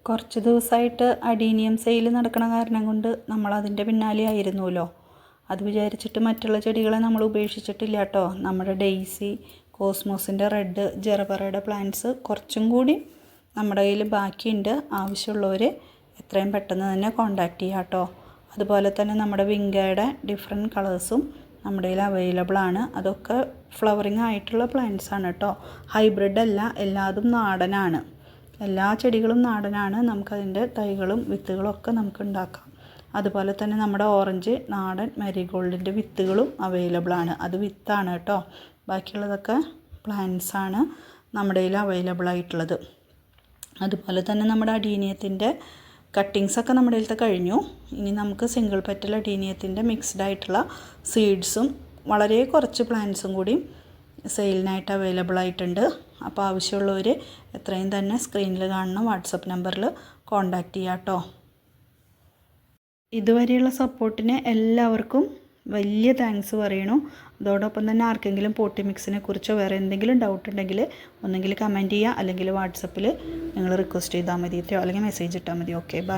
കുറച്ച് ദിവസമായിട്ട് adenium sale നടക്കണ കാരണം കൊണ്ട് നമ്മളതിൻ്റെ പിന്നാലെ ആയിരുന്നല്ലോ. അത് വിചാരിച്ചിട്ട് മറ്റുള്ള ചെടികളെ നമ്മൾ ഉപേക്ഷിച്ചിട്ടില്ല കേട്ടോ. നമ്മുടെ ഡെയ്സി, കോസ്മോസിൻ്റെ റെഡ്, ജെറബറയുടെ പ്ലാന്റ്സ് കുറച്ചും കൂടി നമ്മുടെ കയ്യിൽ ബാക്കിയുണ്ട്. ആവശ്യമുള്ളവർ എത്രയും പെട്ടെന്ന് തന്നെ കോൺടാക്റ്റ് ചെയ്യുക കേട്ടോ. അതുപോലെ തന്നെ നമ്മുടെ വിങ്കയുടെ ഡിഫറെൻറ്റ് കളേഴ്സും നമ്മുടെ കയ്യിൽ അവൈലബിൾ ആണ്. അതൊക്കെ ഫ്ലവറിങ് ആയിട്ടുള്ള പ്ലാന്റ്സ് ആണ് കേട്ടോ. ഹൈബ്രിഡ് അല്ല, എല്ലാതും നാടനാണ്. എല്ലാ ചെടികളും നാടനാണ്. നമുക്കതിൻ്റെ തൈകളും വിത്തുകളും ഒക്കെ നമുക്ക് ഉണ്ടാക്കാം. അതുപോലെ തന്നെ നമ്മുടെ ഓറഞ്ച് നാടൻ മാരിഗോൾഡിൻ്റെ വിത്തുകളും അവൈലബിൾ ആണ്. അത് വിത്താണ് കേട്ടോ. ബാക്കിയുള്ളതൊക്കെ പ്ലാന്റ്സ് ആണ് നമ്മുടെ കയ്യിൽ അവൈലബിൾ ആയിട്ടുള്ളത്. അതുപോലെ തന്നെ നമ്മുടെ അഡീനിയത്തിൻ്റെ കട്ടിങ്സൊക്കെ നമ്മുടെ കയ്യിലത്തെ കഴിഞ്ഞു. ഇനി നമുക്ക് സിംഗിൾ പെറ്റൽ അഡീനിയത്തിൻ്റെ മിക്സ്ഡ് ആയിട്ടുള്ള സീഡ്സും വളരെ കുറച്ച് പ്ലാന്റ്സും കൂടി സെയിലിനായിട്ട് അവൈലബിൾ ആയിട്ടുണ്ട്. അപ്പോൾ ആവശ്യമുള്ളവർ എത്രയും തന്നെ സ്ക്രീനിൽ കാണുന്ന വാട്സപ്പ് നമ്പറിൽ കോൺടാക്റ്റ് ചെയ്യുക കേട്ടോ. ഇതുവരെയുള്ള സപ്പോർട്ടിന് എല്ലാവർക്കും വലിയ താങ്ക്സ് പറയണു. അതോടൊപ്പം തന്നെ ആർക്കെങ്കിലും പോട്ടി മിക്സിനെ കുറിച്ചോ വേറെ എന്തെങ്കിലും ഡൗട്ട് ഉണ്ടെങ്കിൽ ഒന്നെങ്കിൽ കമൻറ്റ് ചെയ്യുക, അല്ലെങ്കിൽ വാട്സപ്പിൽ നിങ്ങൾ റിക്വസ്റ്റ് ചെയ്താൽ മതി, അല്ലെങ്കിൽ മെസ്സേജ് ഇട്ടാൽ മതി. Okay, by.